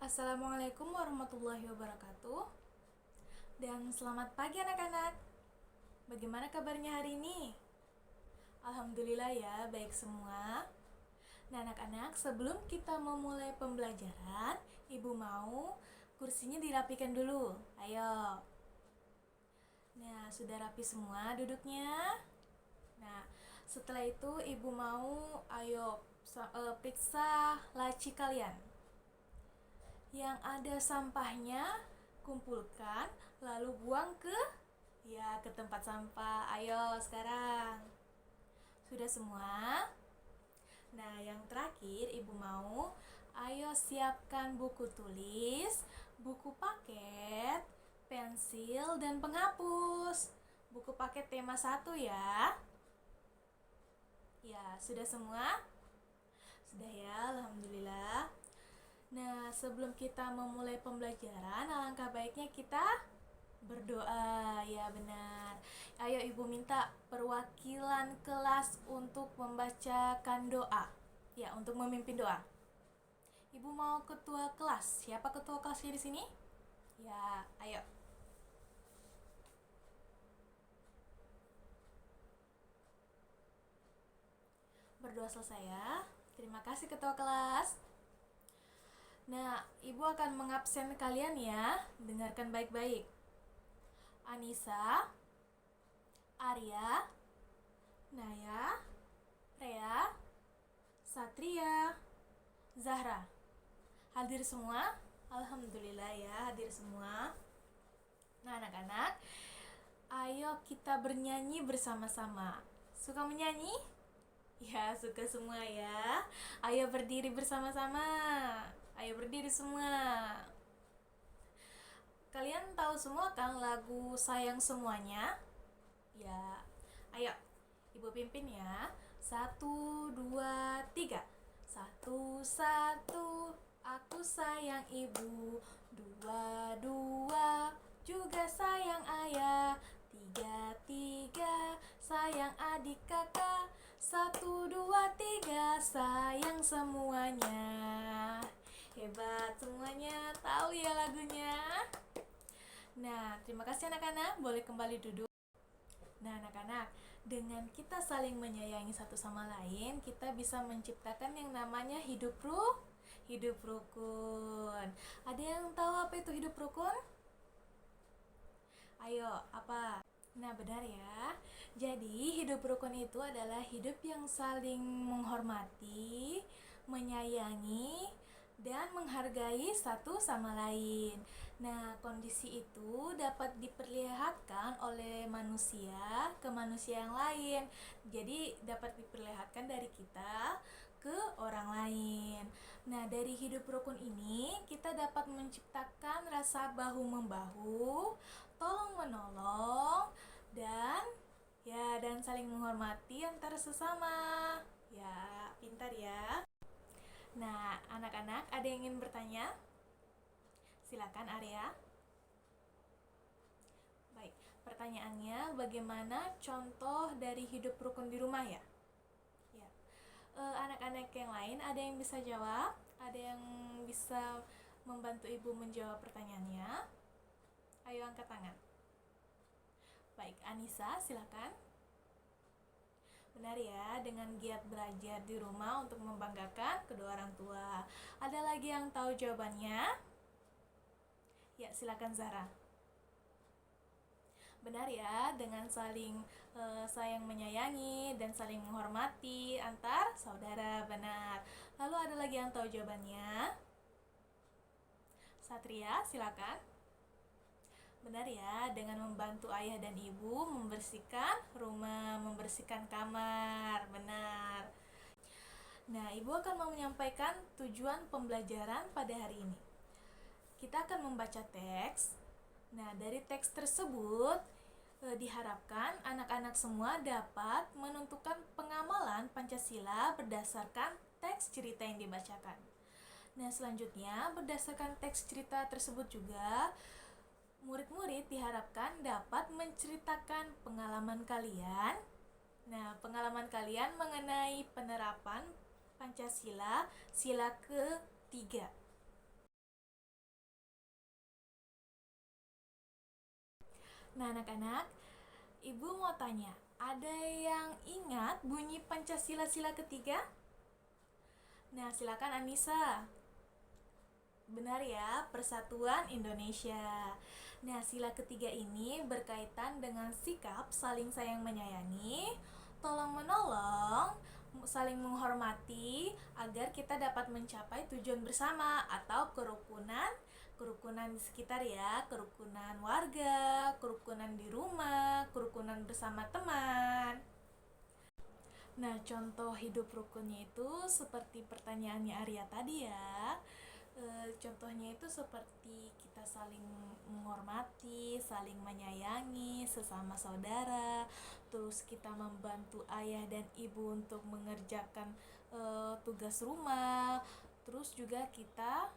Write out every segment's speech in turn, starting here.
Assalamualaikum warahmatullahi wabarakatuh. Dan selamat pagi anak-anak. Bagaimana kabarnya hari ini? Alhamdulillah ya, baik semua. Nah anak-anak, sebelum kita memulai pembelajaran, Ibu mau kursinya dirapikan dulu. Ayo. Nah, sudah rapi semua duduknya? Nah, setelah itu Ibu mau periksa laci kalian. Yang ada sampahnya kumpulkan lalu buang ke tempat sampah. Ayo sekarang. Sudah semua? Nah, yang terakhir Ibu mau ayo siapkan buku tulis, buku paket, pensil dan penghapus. Buku paket tema 1 ya. Ya, sudah semua? Sudah ya, alhamdulillah. Nah, sebelum kita memulai pembelajaran, alangkah baiknya kita berdoa. Ya, benar. Ayo Ibu minta perwakilan kelas untuk membacakan doa. Ya, untuk memimpin doa. Ibu mau ketua kelas. Siapa ketua kelasnya di sini? Ya, ayo. Berdoa selesai ya. Terima kasih ketua kelas. Nah, Ibu akan mengabsen kalian ya. Dengarkan baik-baik. Anissa, Arya, Naya, Rea, Satria, Zahra. Hadir semua? Alhamdulillah ya, hadir semua. Nah anak-anak, ayo kita bernyanyi bersama-sama. Suka menyanyi? Ya, suka semua ya. Ayo berdiri bersama-sama. Ayo berdiri semua. Kalian tahu semua kan lagu Sayang Semuanya? Ya, ayo Ibu pimpin ya. 1, 2, 3. 1, 1, aku sayang ibu. 2, 2, juga sayang ayah. 3, 3, sayang adik kakak. 1, 2, 3, sayang semuanya. Hebat semuanya, tahu ya lagunya? Nah, terima kasih anak-anak, boleh kembali duduk. Nah anak-anak, dengan kita saling menyayangi satu sama lain, kita bisa menciptakan yang namanya hidup rukun. Ada yang tahu apa itu hidup rukun? Ayo, apa? Nah benar ya. Jadi hidup rukun itu adalah hidup yang saling menghormati, menyayangi, dan menghargai satu sama lain. Nah, kondisi itu dapat diperlihatkan oleh manusia ke manusia yang lain. Jadi, dapat diperlihatkan dari kita ke orang lain. Nah, dari hidup rukun ini kita dapat menciptakan rasa bahu-membahu, tolong-menolong, dan saling menghormati antar sesama. Ya, pintar ya. Nah, anak-anak ada yang ingin bertanya? Silakan Arya. Baik, pertanyaannya bagaimana contoh dari hidup rukun di rumah ya? Ya. Anak-anak yang lain ada yang bisa jawab? Ada yang bisa membantu Ibu menjawab pertanyaannya? Ayo angkat tangan. Baik, Anissa silakan. Benar ya, dengan giat belajar di rumah untuk membanggakan kedua orang tua. Ada lagi yang tahu jawabannya? Ya, silakan Zara. Benar ya, dengan saling sayang menyayangi dan saling menghormati antar saudara, benar. Lalu ada lagi yang tahu jawabannya? Satria, silakan. Benar ya, dengan membantu ayah dan ibu membersihkan rumah, membersihkan kamar, benar. Nah, ibu akan mau menyampaikan tujuan pembelajaran pada hari ini. Kita akan membaca teks. Nah, dari teks tersebut diharapkan anak-anak semua dapat menentukan pengamalan Pancasila berdasarkan teks cerita yang dibacakan. Nah, selanjutnya berdasarkan teks cerita tersebut juga murid-murid diharapkan dapat menceritakan pengalaman kalian. Nah, pengalaman kalian mengenai penerapan Pancasila sila ke-3. Nah, anak-anak, Ibu mau tanya, ada yang ingat bunyi Pancasila sila ketiga? Nah, silakan Anissa. Benar ya, Persatuan Indonesia. Nah, sila ketiga ini berkaitan dengan sikap saling sayang menyayangi, tolong menolong, saling menghormati agar kita dapat mencapai tujuan bersama atau kerukunan di sekitar ya, kerukunan warga, kerukunan di rumah, kerukunan bersama teman. Nah, contoh hidup rukunnya itu seperti pertanyaannya Arya tadi ya. Contohnya itu seperti kita saling menghormati, saling menyayangi sesama saudara, terus kita membantu ayah dan ibu untuk mengerjakan tugas rumah, terus juga kita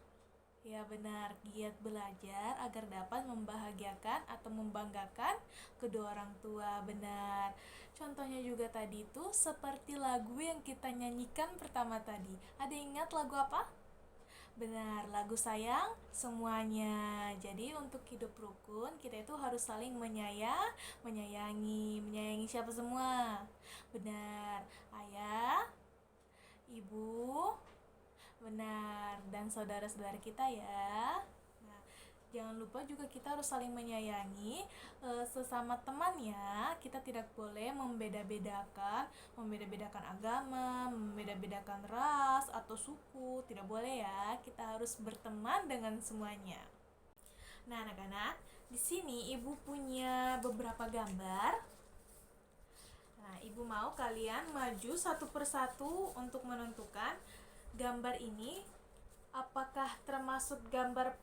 ya benar giat belajar agar dapat membahagiakan atau membanggakan kedua orang tua. Benar. Contohnya juga tadi itu seperti lagu yang kita nyanyikan pertama tadi. Ada ingat lagu apa? Benar, lagu sayang semuanya. Jadi untuk hidup rukun kita itu harus saling menyayangi siapa semua? Benar, ayah, ibu, benar, dan saudara-saudara kita ya. Nah, jangan lupa juga kita harus saling menyayangi sesama teman ya. Kita tidak boleh membeda-bedakan agama, membeda-bedakan ras atau suku. Tidak boleh ya. Kita harus berteman dengan semuanya. Nah, anak-anak, di sini Ibu punya beberapa gambar. Nah, Ibu mau kalian maju satu persatu untuk menentukan gambar ini apakah termasuk gambar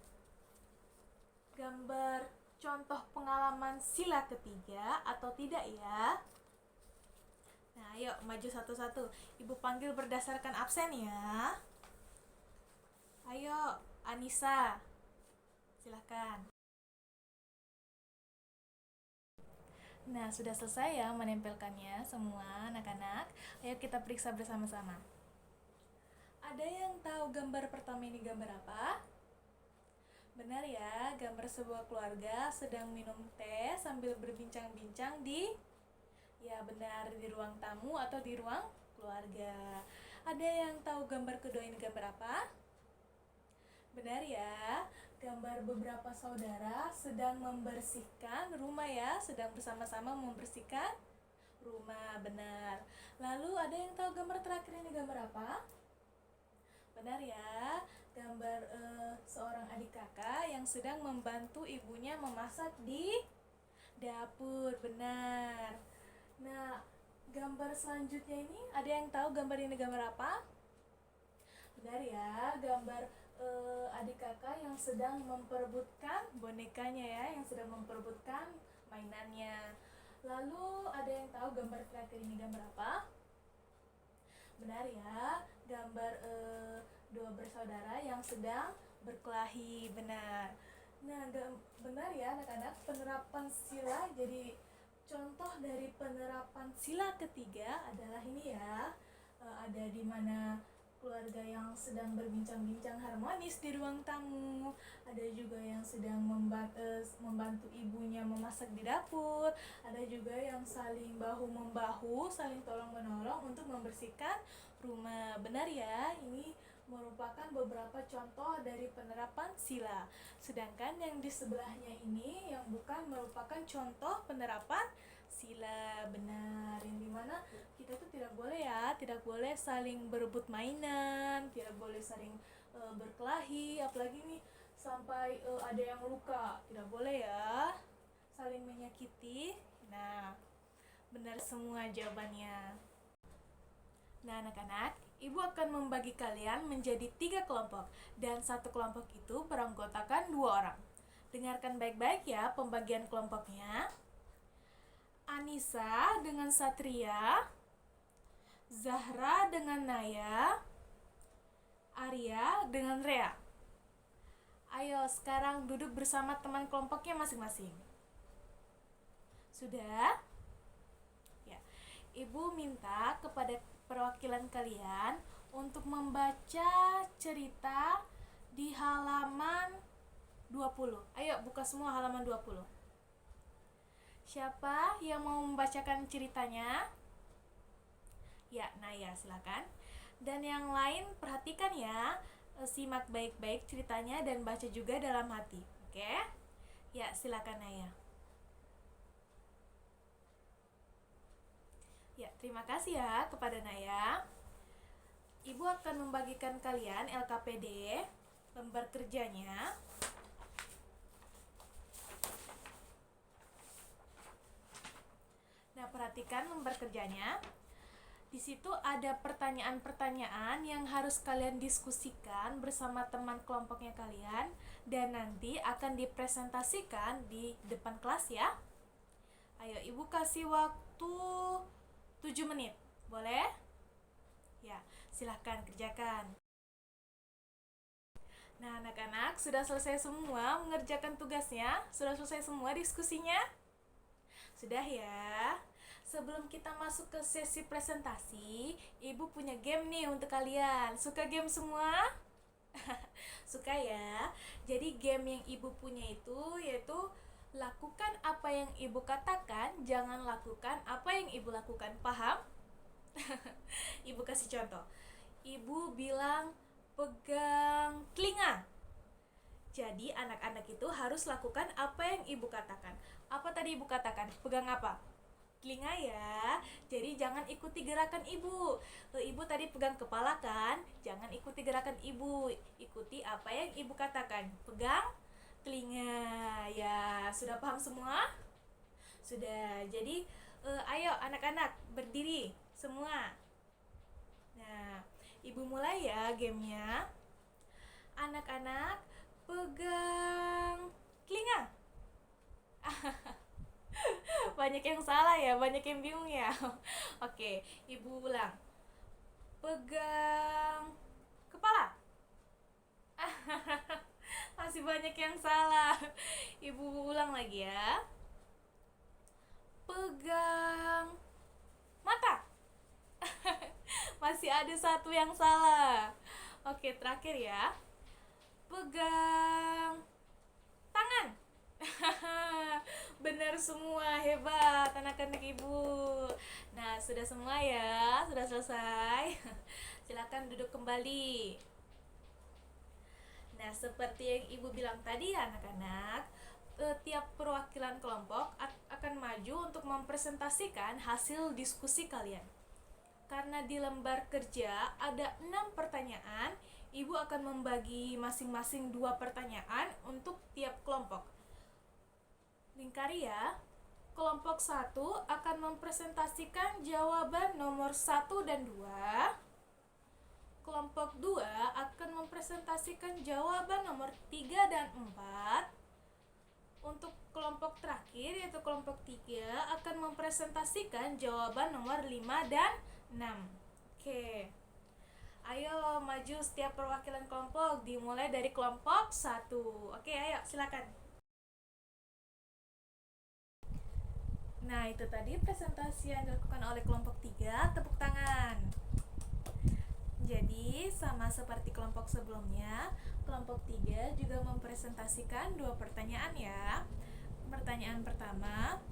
contoh pengalaman sila ketiga atau tidak ya. Nah, ayo maju satu-satu. Ibu panggil berdasarkan absen ya. Ayo, Anissa. Silahkan. Nah, sudah selesai ya menempelkannya semua anak-anak. Ayo kita periksa bersama-sama. Ada yang tahu gambar pertama ini gambar apa? Benar ya, gambar sebuah keluarga sedang minum teh sambil berbincang-bincang ya benar, di ruang tamu atau di ruang keluarga. Ada yang tahu gambar kedua ini gambar apa? Benar ya, gambar beberapa saudara sedang membersihkan rumah ya, sedang bersama-sama membersihkan rumah, benar. Lalu ada yang tahu gambar terakhir ini gambar apa? Benar ya, gambar seorang adik kakak yang sedang membantu ibunya memasak di dapur, benar. Nah, gambar selanjutnya ini ada yang tahu gambar ini gambar apa? Benar ya, gambar adik kakak yang sedang memperebutkan bonekanya ya, yang sedang memperebutkan mainannya. Lalu ada yang tahu gambar terakhir ini gambar apa? Benar ya, gambar dua bersaudara yang sedang berkelahi, benar. Nah, benar ya anak-anak, penerapan sila. Jadi contoh dari penerapan sila ketiga adalah ini ya. Ada di mana keluarga yang sedang berbincang-bincang harmonis di ruang tamu, ada juga yang sedang membantu ibunya memasak di dapur, ada juga yang saling bahu-membahu, saling tolong-menolong untuk membersihkan rumah. Benar ya, ini merupakan beberapa contoh dari penerapan sila. Sedangkan yang di sebelahnya ini yang bukan merupakan contoh penerapan sila, benar, yang dimana kita tuh tidak boleh saling berebut mainan, tidak boleh saling berkelahi, apalagi nih sampai ada yang luka, tidak boleh ya, saling menyakiti. Nah, benar semua jawabannya. Nah, anak-anak, Ibu akan membagi kalian menjadi 3 kelompok, dan satu kelompok itu beranggotakan 2 orang. Dengarkan baik-baik ya pembagian kelompoknya. Anissa dengan Satria, Zahra dengan Naya, Arya dengan Rea. Ayo sekarang duduk bersama teman kelompoknya masing-masing. Sudah? Ya. Ibu minta kepada perwakilan kalian untuk membaca cerita di halaman 20. Ayo buka semua halaman 20. Siapa yang mau membacakan ceritanya? Ya, Naya, silakan. Dan yang lain perhatikan ya, simak baik-baik ceritanya dan baca juga dalam hati. Oke? Ya, silakan Naya. Ya, terima kasih ya kepada Naya. Ibu akan membagikan kalian LKPD, lembar kerjanya. Nah, perhatikan lembar kerjanya. Di situ ada pertanyaan-pertanyaan yang harus kalian diskusikan bersama teman kelompoknya kalian dan nanti akan dipresentasikan di depan kelas ya. Ayo, Ibu kasih waktu 7 menit. Boleh? Ya, silahkan kerjakan. Nah, anak-anak sudah selesai semua mengerjakan tugasnya? Sudah selesai semua diskusinya? Sudah ya. Sebelum kita masuk ke sesi presentasi, Ibu punya game nih untuk kalian. Suka game semua? Suka ya. Jadi game yang Ibu punya itu yaitu lakukan apa yang Ibu katakan, jangan lakukan apa yang Ibu lakukan. Paham? Ibu kasih contoh. Ibu bilang pegang telinga. Jadi anak-anak itu harus lakukan apa yang Ibu katakan. Apa tadi Ibu katakan? Pegang apa? Telinga ya. Jadi jangan ikuti gerakan Ibu. Ibu tadi pegang kepala kan? Jangan ikuti gerakan Ibu. Ikuti apa yang Ibu katakan. Pegang telinga. Ya, sudah paham semua? Sudah. Jadi ayo anak-anak berdiri semua. Nah, Ibu mulai ya gamenya. Anak-anak pegang telinga. Banyak yang salah ya, banyak yang bingung ya. Oke, Ibu ulang. Pegang kepala. Masih banyak yang salah. Ibu ulang lagi ya. Pegang mata. Masih ada satu yang salah. Oke, terakhir ya. Pegang tangan. Benar semua, hebat anak-anak Ibu. Nah, sudah semua ya, sudah selesai. Silakan duduk kembali. Nah, seperti yang Ibu bilang tadi ya anak-anak, tiap perwakilan kelompok akan maju untuk mempresentasikan hasil diskusi kalian. Karena di lembar kerja ada 6 pertanyaan, Ibu akan membagi masing-masing 2 pertanyaan untuk tiap kelompok. Lingkari ya. Kelompok 1 akan mempresentasikan jawaban nomor 1 dan 2. Kelompok 2 akan mempresentasikan jawaban nomor 3 dan 4. Untuk kelompok terakhir yaitu kelompok 3 akan mempresentasikan jawaban nomor 5 dan 6. Oke. Ayo maju setiap perwakilan kelompok, dimulai dari kelompok 1. Oke, ayo silakan. Nah, itu tadi presentasi yang dilakukan oleh kelompok 3, tepuk tangan. Jadi, sama seperti kelompok sebelumnya, kelompok 3 juga mempresentasikan 2 pertanyaan ya. Pertanyaan pertama,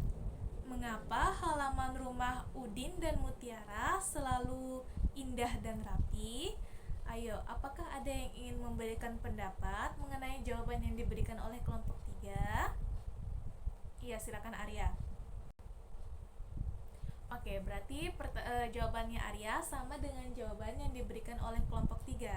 mengapa halaman rumah Udin dan Mutiara selalu indah dan rapi? Ayo, apakah ada yang ingin memberikan pendapat mengenai jawaban yang diberikan oleh kelompok 3? Iya, silakan Arya. Oke, berarti jawabannya Arya sama dengan jawaban yang diberikan oleh kelompok 3,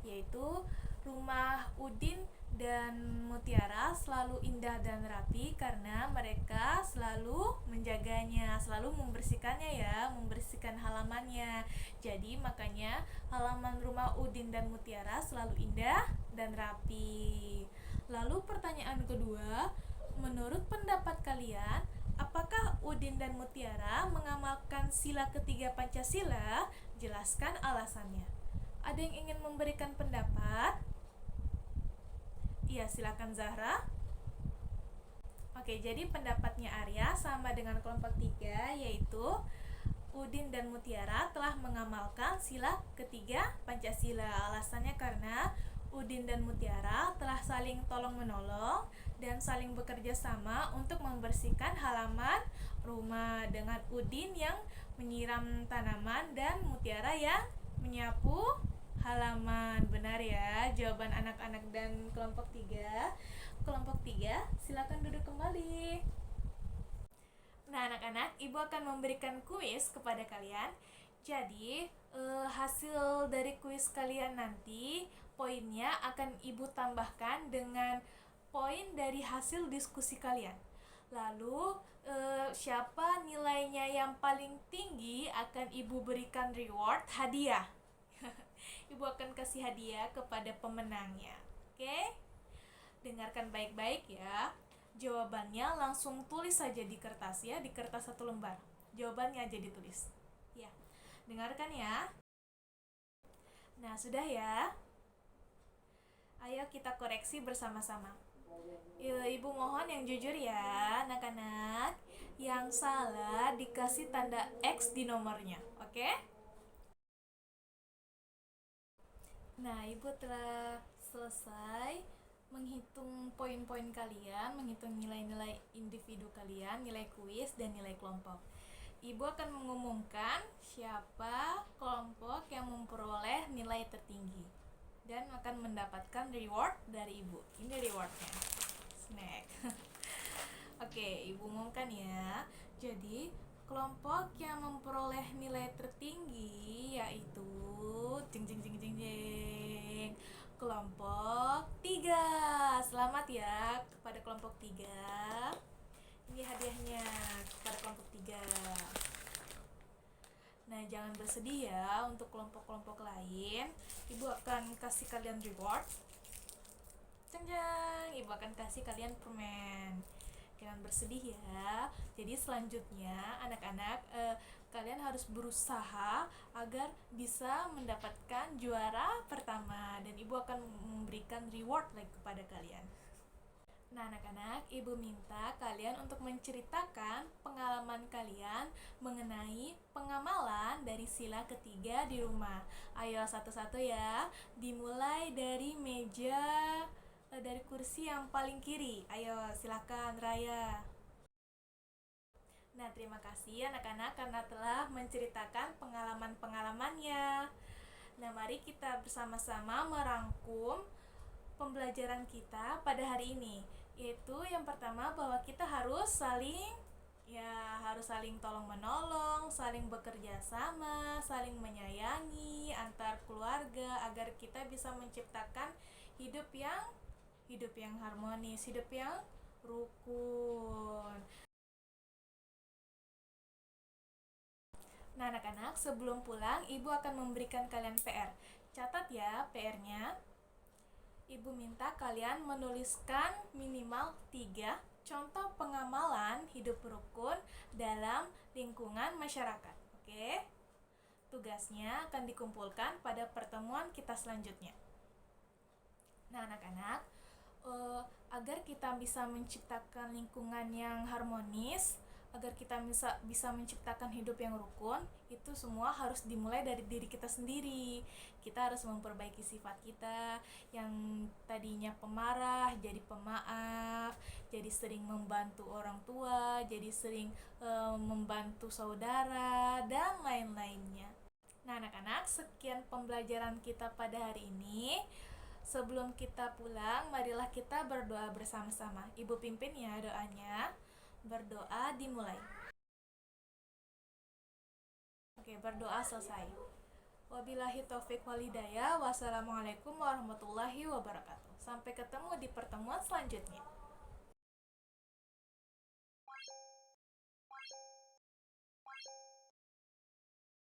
yaitu rumah Udin dan Mutiara selalu indah dan rapi karena mereka selalu menjaganya, selalu membersihkannya ya, membersihkan halamannya. Jadi makanya halaman rumah Udin dan Mutiara selalu indah dan rapi. Lalu pertanyaan kedua, menurut pendapat kalian, apakah Udin dan Mutiara mengamalkan sila ketiga Pancasila? Jelaskan alasannya. Ada yang ingin memberikan pendapat? Iya, silakan Zahra. Oke, jadi pendapatnya Arya sama dengan kelompok 3, yaitu Udin dan Mutiara telah mengamalkan sila ketiga Pancasila. Alasannya karena Udin dan Mutiara telah saling tolong-menolong dan saling bekerja sama untuk membersihkan halaman rumah, dengan Udin yang menyiram tanaman dan Mutiara yang menyapu halaman. Benar ya jawaban anak-anak dan kelompok 3. Kelompok 3, silakan duduk kembali. Nah, anak-anak, Ibu akan memberikan kuis kepada kalian. Jadi, hasil dari kuis kalian nanti, poinnya akan Ibu tambahkan dengan poin dari hasil diskusi kalian. Lalu, siapa nilainya yang paling tinggi akan Ibu berikan reward, hadiah. Ibu akan kasih hadiah kepada pemenangnya. Oke? Dengarkan baik-baik ya. Jawabannya langsung tulis saja di kertas ya, di kertas 1 lembar. Jawabannya aja ditulis. Ya, dengarkan ya. Nah, sudah ya. Ayo kita koreksi bersama-sama. Ibu mohon yang jujur ya, anak-anak. Yang salah dikasih tanda X di nomornya, oke? Nah, Ibu telah selesai menghitung poin-poin kalian, menghitung nilai-nilai individu kalian, nilai kuis, dan nilai kelompok. Ibu akan mengumumkan siapa kelompok yang memperoleh nilai tertinggi dan akan mendapatkan reward dari Ibu. Ini rewardnya, snack. Oke, Ibu umumkan ya. Jadi, kelompok yang memperoleh nilai tertinggi yaitu jeng jeng jeng jeng jeng kelompok 3. Selamat ya kepada kelompok 3. Ini hadiahnya kepada kelompok 3. Nah, jangan bersedih ya untuk kelompok-kelompok lain. Ibu akan kasih kalian reward. Jeng jeng, Ibu akan kasih kalian permen. Jangan bersedih ya. Jadi selanjutnya anak-anak, kalian harus berusaha agar bisa mendapatkan juara pertama, dan Ibu akan memberikan reward lagi kepada kalian. Nah, anak-anak, Ibu minta kalian untuk menceritakan pengalaman kalian mengenai pengamalan dari sila ketiga di rumah. Ayo satu-satu ya. Dimulai dari meja, dari kursi yang paling kiri. Ayo, silakan Raya. Nah, terima kasih anak-anak karena telah menceritakan pengalaman-pengalamannya. Nah, mari kita bersama-sama merangkum pembelajaran kita pada hari ini. Yaitu yang pertama, bahwa kita harus saling tolong-menolong, saling bekerja sama, saling menyayangi antar keluarga agar kita bisa menciptakan hidup yang harmonis, hidup yang rukun. Nah, anak-anak, sebelum pulang, Ibu akan memberikan kalian PR. Catat ya PR-nya. Ibu minta kalian menuliskan minimal 3 contoh pengamalan hidup rukun dalam lingkungan masyarakat. Oke? Tugasnya akan dikumpulkan pada pertemuan kita selanjutnya. Nah, anak-anak, agar kita bisa menciptakan lingkungan yang harmonis, agar kita bisa menciptakan hidup yang rukun, itu semua harus dimulai dari diri kita sendiri. Kita harus memperbaiki sifat kita yang tadinya pemarah jadi pemaaf, jadi sering membantu orang tua, jadi sering membantu saudara, dan lain-lainnya. Nah, anak-anak, sekian pembelajaran kita pada hari ini. Sebelum kita pulang, marilah kita berdoa bersama-sama. Ibu pimpin ya doanya. Berdoa dimulai. Oke, berdoa selesai. Wabillahi taufik walhidayah. Wassalamualaikum warahmatullahi wabarakatuh. Sampai ketemu di pertemuan selanjutnya.